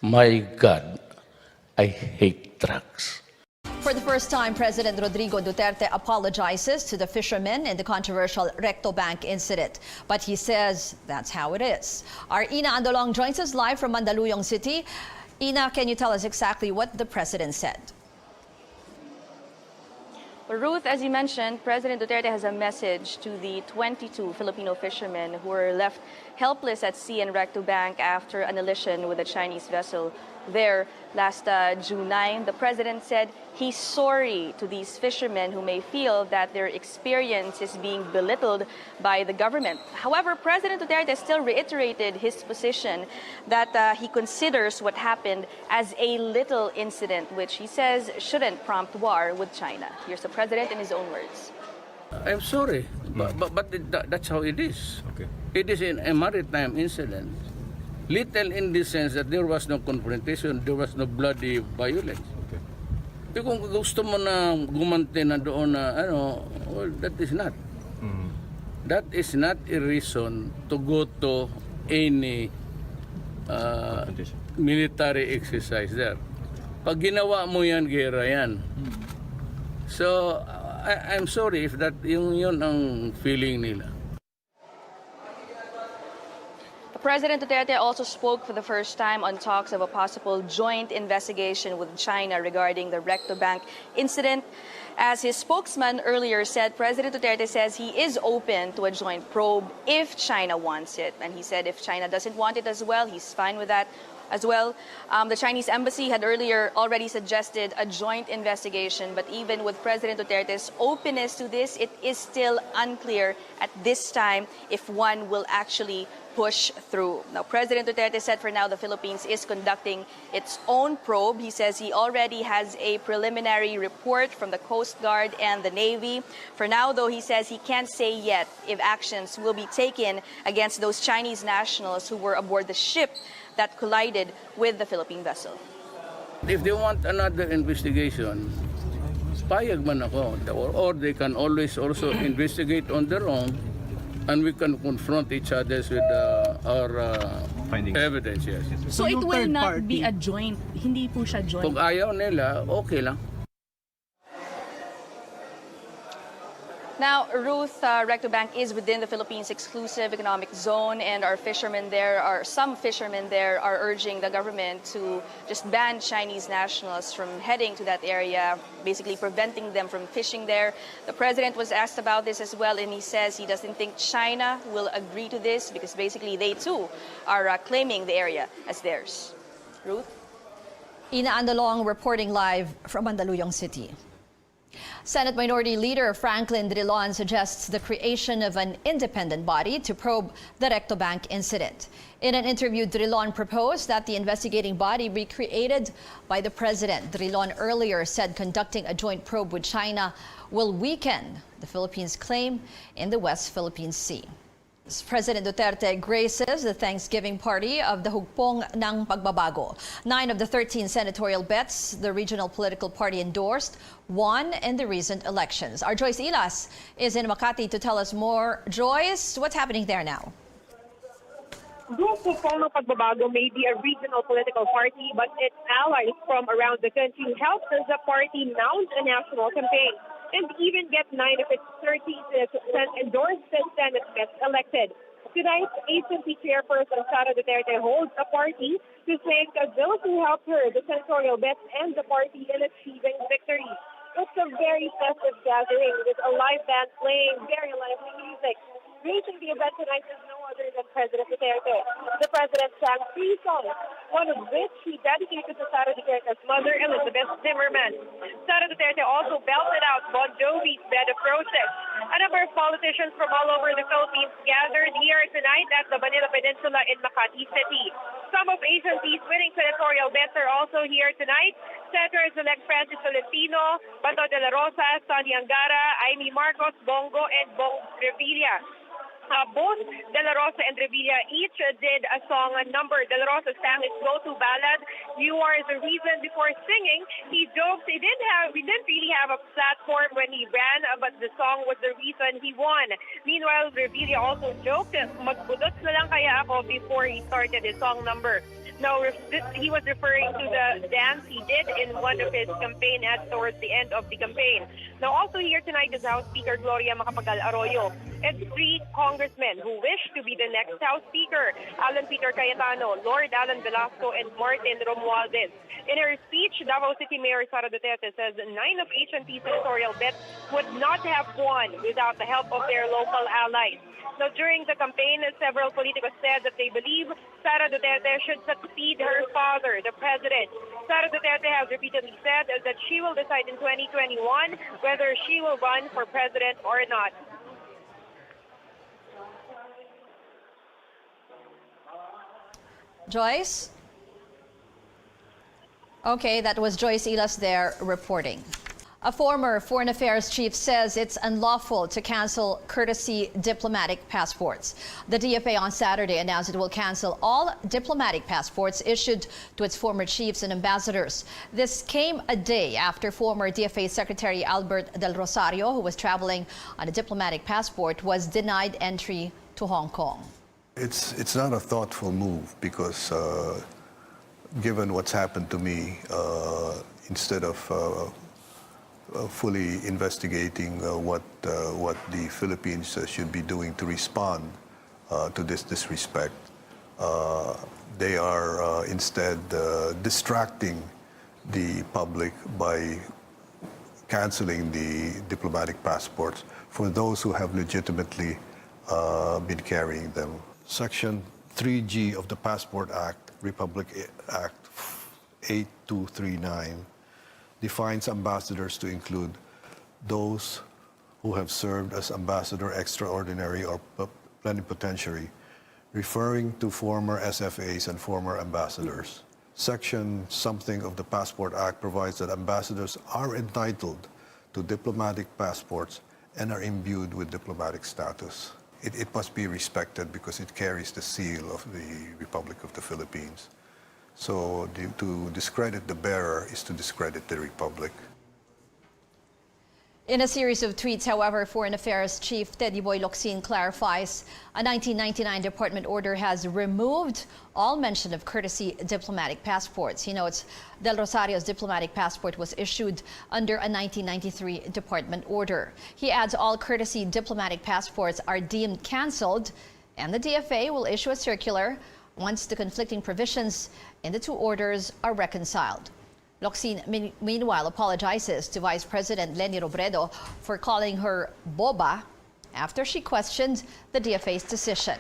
My God, I hate drugs. For the first time, President Rodrigo Duterte apologizes to the fishermen in the controversial Recto Bank incident. But he says that's how it is. Our Ina Andolong joins us live from Mandaluyong City. Ina, can you tell us exactly what the president said? Ruth, as you mentioned, President Duterte has a message to the 22 Filipino fishermen who were left helpless at sea in Recto Bank after an collision with a Chinese vessel there last June 9. The president said he's sorry to these fishermen who may feel that their experience is being belittled by the government. However, President Duterte still reiterated his position that he considers what happened as a little incident, which he says shouldn't prompt war with China. Here's the president in his own words. I'm sorry, but that's how it is. Okay. It is a maritime incident. Little in the sense that there was no confrontation, there was no bloody violence. Okay. Kung gusto mo na gumante na doon na well, that is not. That is not a reason to go to any military exercise there. Pag ginawa mo yan, gera yan. So, I'm sorry if that yun ang feeling nila. President Duterte also spoke for the first time on talks of a possible joint investigation with China regarding the Recto Bank incident. As his spokesman earlier said, President Duterte says he is open to a joint probe if China wants it. And he said if China doesn't want it as well, he's fine with that as well. The Chinese embassy had earlier already suggested a joint investigation, but even with President Duterte's openness to this, it is still unclear at this time if one will actually push through. Now, President Duterte said for now the Philippines is conducting its own probe. He says he already has a preliminary report from the Coast Guard and the Navy. For now, though, he says he can't say yet if actions will be taken against those Chinese nationals who were aboard the ship that collided with the Philippine vessel. If they want another investigation, payag man ako. Or they can always also investigate on their own, and we can confront each other with our Findings. evidence, yes. So it will not be a joint, hindi po siya joint. Kung ayaw nila, okay lang. Now, Ruth, Recto Bank is within the Philippines' exclusive economic zone, and some fishermen there are urging the government to just ban Chinese nationals from heading to that area, basically preventing them from fishing there. The president was asked about this as well, and he says he doesn't think China will agree to this because basically they too are claiming the area as theirs. Ruth? Ina Andolong reporting live from Mandaluyong City. Senate Minority Leader Franklin Drilon suggests the creation of an independent body to probe the Recto Bank incident. In an interview, Drilon proposed that the investigating body be created by the president. Drilon earlier said conducting a joint probe with China will weaken the Philippines' claim in the West Philippine Sea. President Duterte graces the Thanksgiving party of the Hugpong ng Pagbabago. 9 of the 13 senatorial bets the regional political party endorsed won in the recent elections. Our Joyce Ilas is in Makati to tell us more. Joyce, what's happening there now? Group Hugpong ng Pagbabago may be a regional political party, but its allies from around the country helped the party mount a national campaign and even get 9 of its 13 endorsed Senate bets elected. Tonight, agency chairperson Sara Duterte holds a party to thank those who helped her, the senatorial bets, and the party in achieving victory. It's a very festive gathering with a live band playing very lively music. Gracing the event tonight is no other than President Duterte. The president sang 3 songs, one of which he dedicated to Sara Duterte's mother, Elizabeth Zimmerman. Sara Duterte also belted out Bon Jovi's Bed of Roses. A number of politicians from all over the Philippines gathered here tonight at the Manila Peninsula in Makati City. Some of agencies winning senatorial bets are also here tonight. Senators-elect Francis Tolentino, Bato de la Rosa, Sonny Angara, Amy Marcos, Bongo, and Bong Revilla. Both De La Rosa and Revilla each did a song number. De La Rosa sang his go-to ballad, "You Are the Reason." Before singing, he joked he didn't really have a platform when he ran, but the song was the reason he won. Meanwhile, Revilla also joked, "Magbudot na lang kaya ako," before he started his song number. Now, he was referring to the dance he did in one of his campaign ads towards the end of the campaign. Now, also here tonight is House Speaker Gloria Macapagal Arroyo and 3 congressmen who wish to be the next House Speaker: Alan Peter Cayetano, Lord Alan Velasco, and Martin Romualdez. In her speech, Davao City Mayor Sara Duterte says 9 of H&P senatorial bets would not have won without the help of their local allies. Now, during the campaign, several politicos said that they believe Sara Duterte should succeed her father, the president. Sara Duterte has repeatedly said that she will decide in 2021 whether she will run for president or not. Joyce? Okay, that was Joyce Ilas there reporting. A former Foreign Affairs chief says it's unlawful to cancel courtesy diplomatic passports. The DFA on Saturday announced it will cancel all diplomatic passports issued to its former chiefs and ambassadors. This came a day after former DFA Secretary Albert Del Rosario, who was traveling on a diplomatic passport, was denied entry to Hong Kong. It's not a thoughtful move because given what's happened to me, instead of fully investigating what the Philippines should be doing to respond to this disrespect, they are instead distracting the public by canceling the diplomatic passports for those who have legitimately been carrying them. Section 3G of the Passport Act, Republic Act 8239, defines ambassadors to include those who have served as ambassador extraordinary or plenipotentiary, referring to former SFAs and former ambassadors. Section something of the Passport Act provides that ambassadors are entitled to diplomatic passports and are imbued with diplomatic status. It must be respected because it carries the seal of the Republic of the Philippines. So to discredit the bearer is to discredit the Republic. In a series of tweets, however, Foreign Affairs Chief Teddy Boy Locsin clarifies a 1999 department order has removed all mention of courtesy diplomatic passports. He notes Del Rosario's diplomatic passport was issued under a 1993 department order. He adds all courtesy diplomatic passports are deemed canceled, and the DFA will issue a circular once the conflicting provisions in the 2 orders are reconciled. Locsin, meanwhile, apologizes to Vice President Leni Robredo for calling her boba after she questioned the DFA's decision.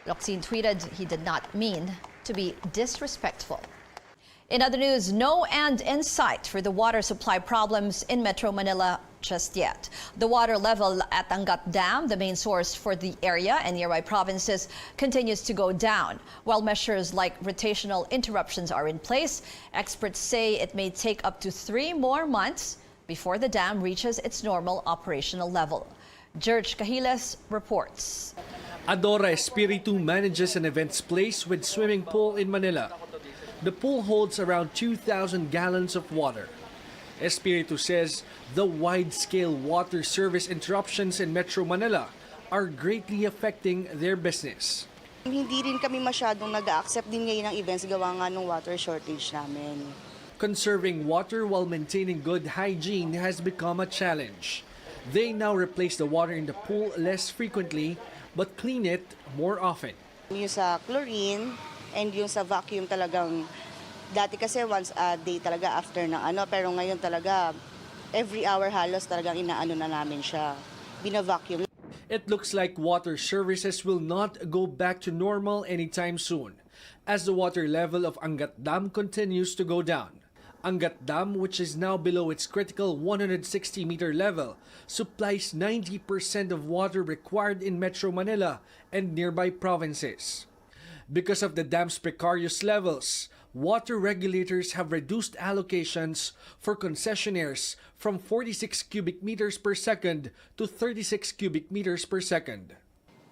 Locsin tweeted he did not mean to be disrespectful. In other news, no end in sight for the water supply problems in Metro Manila just yet. The water level at Angat Dam, the main source for the area and nearby provinces, continues to go down. While measures like rotational interruptions are in place, experts say it may take up to 3 more months before the dam reaches its normal operational level. George Cahiles reports. Adora Espiritu manages an events place with swimming pool in Manila. The pool holds around 2,000 gallons of water. Espiritu says the wide-scale water service interruptions in Metro Manila are greatly affecting their business. Hindi rin kami masyadong nag-accept din ngayon ng events gawa nga ng water shortage namin. Conserving water while maintaining good hygiene has become a challenge. They now replace the water in the pool less frequently but clean it more often. Yung sa chlorine and yung sa vacuum talagang dati kasi once a day talaga after ng pero ngayon talaga every hour halos talagang inaano na namin siya. Bina-vacuum. It looks like water services will not go back to normal anytime soon as the water level of Angat Dam continues to go down. Angat Dam, which is now below its critical 160-meter level, supplies 90% of water required in Metro Manila and nearby provinces. Because of the dam's precarious levels, water regulators have reduced allocations for concessionaires from 46 cubic meters per second to 36 cubic meters per second.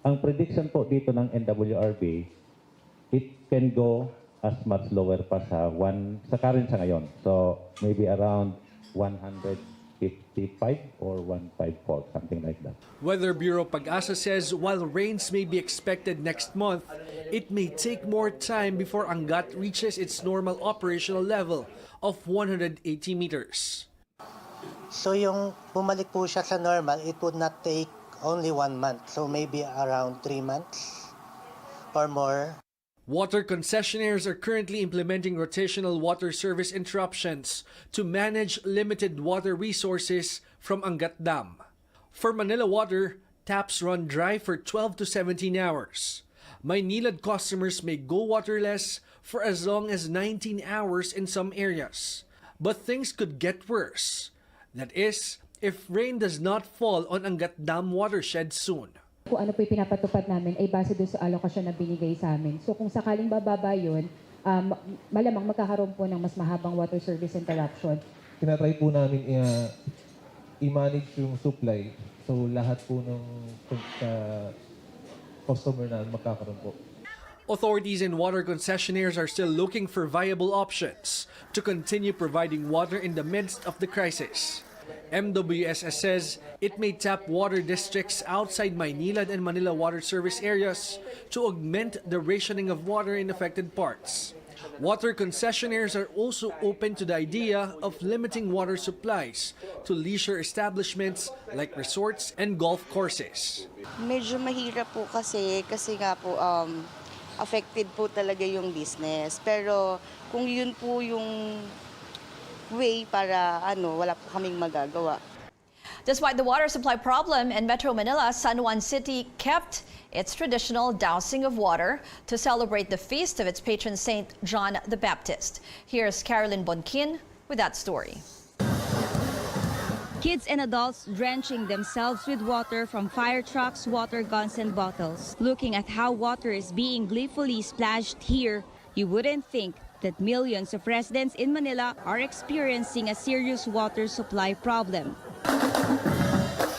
Ang prediction po dito ng NWRB, it can go as much lower pa sa current sa ngayon. So maybe around 100 155 or 154, something like that. Weather Bureau Pag-asa says while rains may be expected next month, it may take more time before Angat reaches its normal operational level of 180 meters. So yung bumalik po siya sa normal, it would not take only 1 month. So maybe around 3 months or more. Water concessionaires are currently implementing rotational water service interruptions to manage limited water resources from Angat Dam. For Manila Water, taps run dry for 12 to 17 hours. Maynilad customers may go waterless for as long as 19 hours in some areas. But things could get worse. That is, if rain does not fall on Angat Dam watershed soon. Kung ano po yung pinapatupad namin ay base doon sa alokasyon na binigay sa amin. So kung sakaling bababa yun, malamang magkakaroon po ng mas mahabang water service interruption. Tinatry po namin i-manage yung supply. So lahat po ng customer na magkakaroon po. Authorities and water concessionaires are still looking for viable options to continue providing water in the midst of the crisis. MWSS says it may tap water districts outside Maynilad and Manila water service areas to augment the rationing of water in affected parts. Water concessionaires are also open to the idea of limiting water supplies to leisure establishments like resorts and golf courses. Medyo mahirap po kasi nga po affected po talaga yung business. Pero kung yun po yung way para wala po kaming magagawa. Despite the water supply problem in Metro Manila, San Juan City kept its traditional dousing of water to celebrate the feast of its patron saint, John the Baptist. Here's Carolyn Bonkin with that story. Kids and adults drenching themselves with water from fire trucks, water guns, and bottles. Looking at how water is being gleefully splashed here, you wouldn't think that millions of residents in Manila are experiencing a serious water supply problem.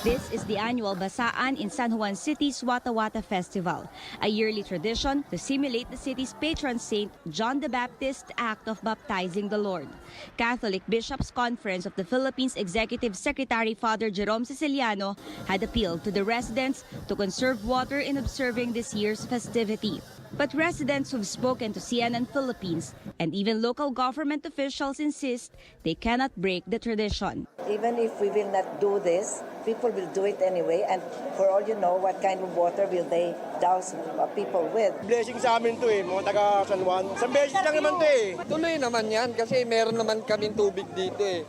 This is the annual Basaan in San Juan City's Wata Wata Festival, a yearly tradition to simulate the city's patron saint, John the Baptist's act of baptizing the Lord. Catholic Bishops' Conference of the Philippines Executive Secretary Father Jerome Siciliano had appealed to the residents to conserve water in observing this year's festivity. But residents who've spoken to CNN Philippines and even local government officials insist they cannot break the tradition. Even if we will not do this, people will do it anyway, and for all you know, what kind of water will they douse people with? Blessing sa amin to mga taga San Juan. Sa beses lang naman to Tuloy naman yan kasi meron naman kaming tubig dito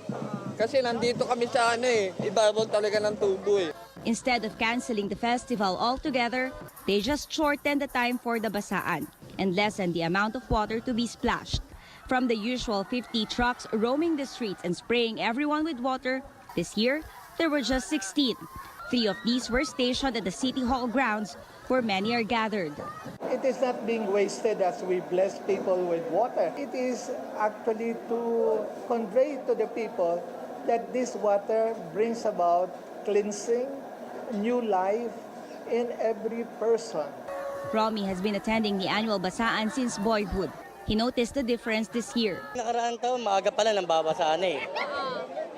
Kasi nandito kami sa ibabaw talaga ng tubo Instead of canceling the festival altogether, they just shortened the time for the Basaan and lessened the amount of water to be splashed. From the usual 50 trucks roaming the streets and spraying everyone with water, this year there were just 16. 3 of these were stationed at the City Hall grounds where many are gathered. It is not being wasted as we bless people with water. It is actually to convey to the people that this water brings about cleansing, new life in every person. Romy has been attending the annual Basaan since boyhood. He noticed the difference this year. Nakaraang taon, maaga pala nang babasaan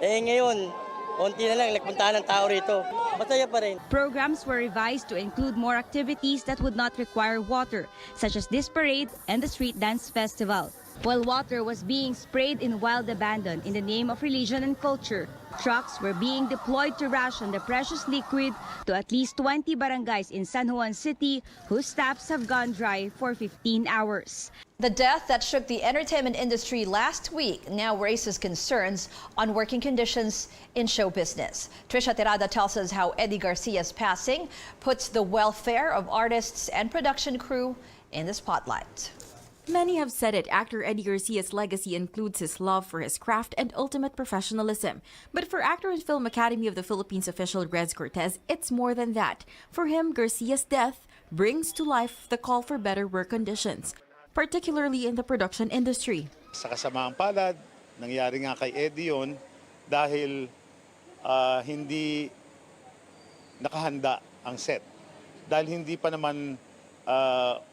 ngayon, konti na lang, nagpuntahan ng tao rito. Masaya pa rin. Programs were revised to include more activities that would not require water, such as this parade and the street dance festival. While water was being sprayed in wild abandon in the name of religion and culture, trucks were being deployed to ration the precious liquid to at least 20 barangays in San Juan City, whose taps have gone dry for 15 hours. The death that shook the entertainment industry last week now raises concerns on working conditions in show business. Trisha Tirada tells us how Eddie Garcia's passing puts the welfare of artists and production crew in the spotlight. Many have said it, actor Eddie Garcia's legacy includes his love for his craft and ultimate professionalism. But for Actor and Film Academy of the Philippines official Rez Cortez, it's more than that. For him, Garcia's death brings to life the call for better work conditions, particularly in the production industry. Sa kasamaang palad, nangyari nga kay Eddie yun dahil hindi nakahanda ang set. Dahil hindi pa naman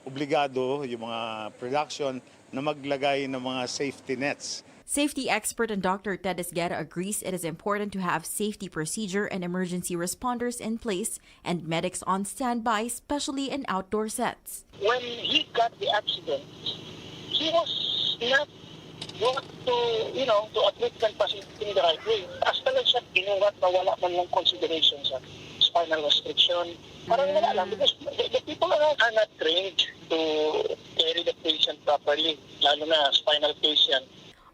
obligado yung mga production na maglagay ng mga safety nets. Safety expert and Dr. Ted Esguerra agrees it is important to have safety procedure and emergency responders in place and medics on standby, especially in outdoor sets. When he got the accident, he was not brought to, to a treatment facility in the right way. As talagang siya inurat na wala man lang consideration sa spinal restriction. Parang wala lang because the people are not trained to carry the patient properly, lalo na spinal patient.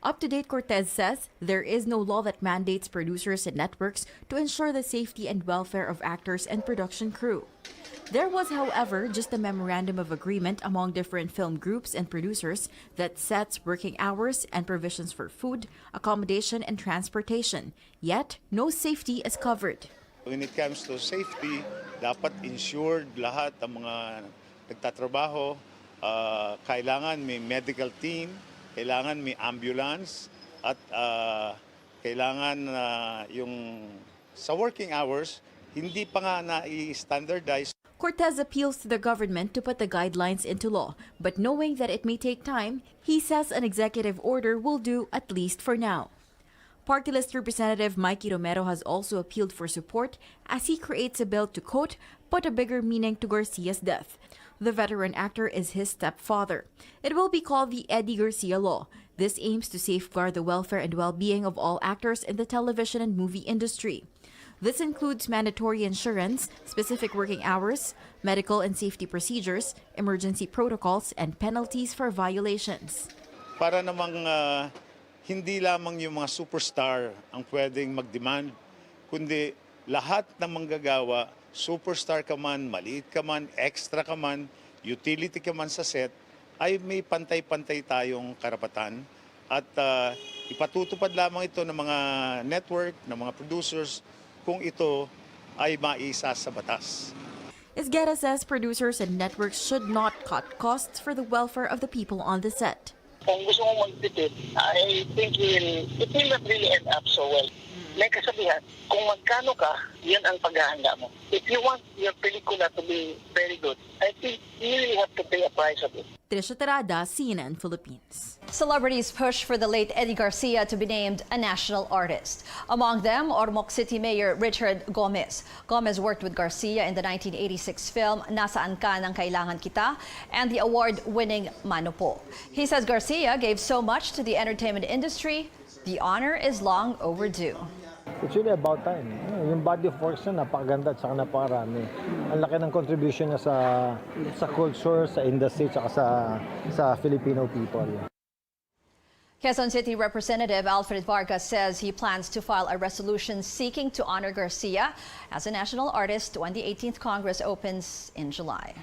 Up-to-date Cortez says there is no law that mandates producers and networks to ensure the safety and welfare of actors and production crew. There was, however, just a memorandum of agreement among different film groups and producers that sets working hours and provisions for food, accommodation, and transportation. Yet, no safety is covered. When it comes to safety, dapat insured lahat ng mga nagtatrabaho. Kailangan may medical team, kailangan may ambulance, at kailangan yung sa working hours, hindi pa nga na-standardize. Cortez appeals to the government to put the guidelines into law, but knowing that it may take time, he says an executive order will do at least for now. Party List Representative Mikey Romero has also appealed for support as he creates a bill to, quote, put a bigger meaning to Garcia's death. The veteran actor is his stepfather. It will be called the Eddie Garcia Law. This aims to safeguard the welfare and well-being of all actors in the television and movie industry. This includes mandatory insurance, specific working hours, medical and safety procedures, emergency protocols, and penalties for violations. Para namang hindi lamang yung mga superstar ang pwedeng mag-demand, kundi lahat ng manggagawa, superstar ka man, maliit ka man, extra ka man, utility ka man sa set, ay may pantay-pantay tayong karapatan. At ipatutupad lamang ito ng mga network, ng mga producers, kung ito ay maisa sa batas. Esguerra says producers and networks should not cut costs for the welfare of the people on the set. Kung gusto mong magtipid, I think it will not really end up so well. Like kasabihan, kung magkano ka, yan ang paghahanda mo. If you want your pelikula to be very good, I think you really have to pay a price of it. Trisha Tarada, CNN Philippines. Celebrities push for the late Eddie Garcia to be named a national artist. Among them, Ormoc City Mayor Richard Gomez. Gomez worked with Garcia in the 1986 film Nasaan Ka Nang Kailangan Kita and the award-winning Mano Po. He says Garcia gave so much to the entertainment industry, the honor is long overdue. It's really about time. Yung body of works na napakaganda at saka napakarami. Ang laki ng contribution niya sa culture, sa industry, at sa Filipino people. Quezon City Representative Alfred Vargas says he plans to file a resolution seeking to honor Garcia as a national artist when the 18th Congress opens in July.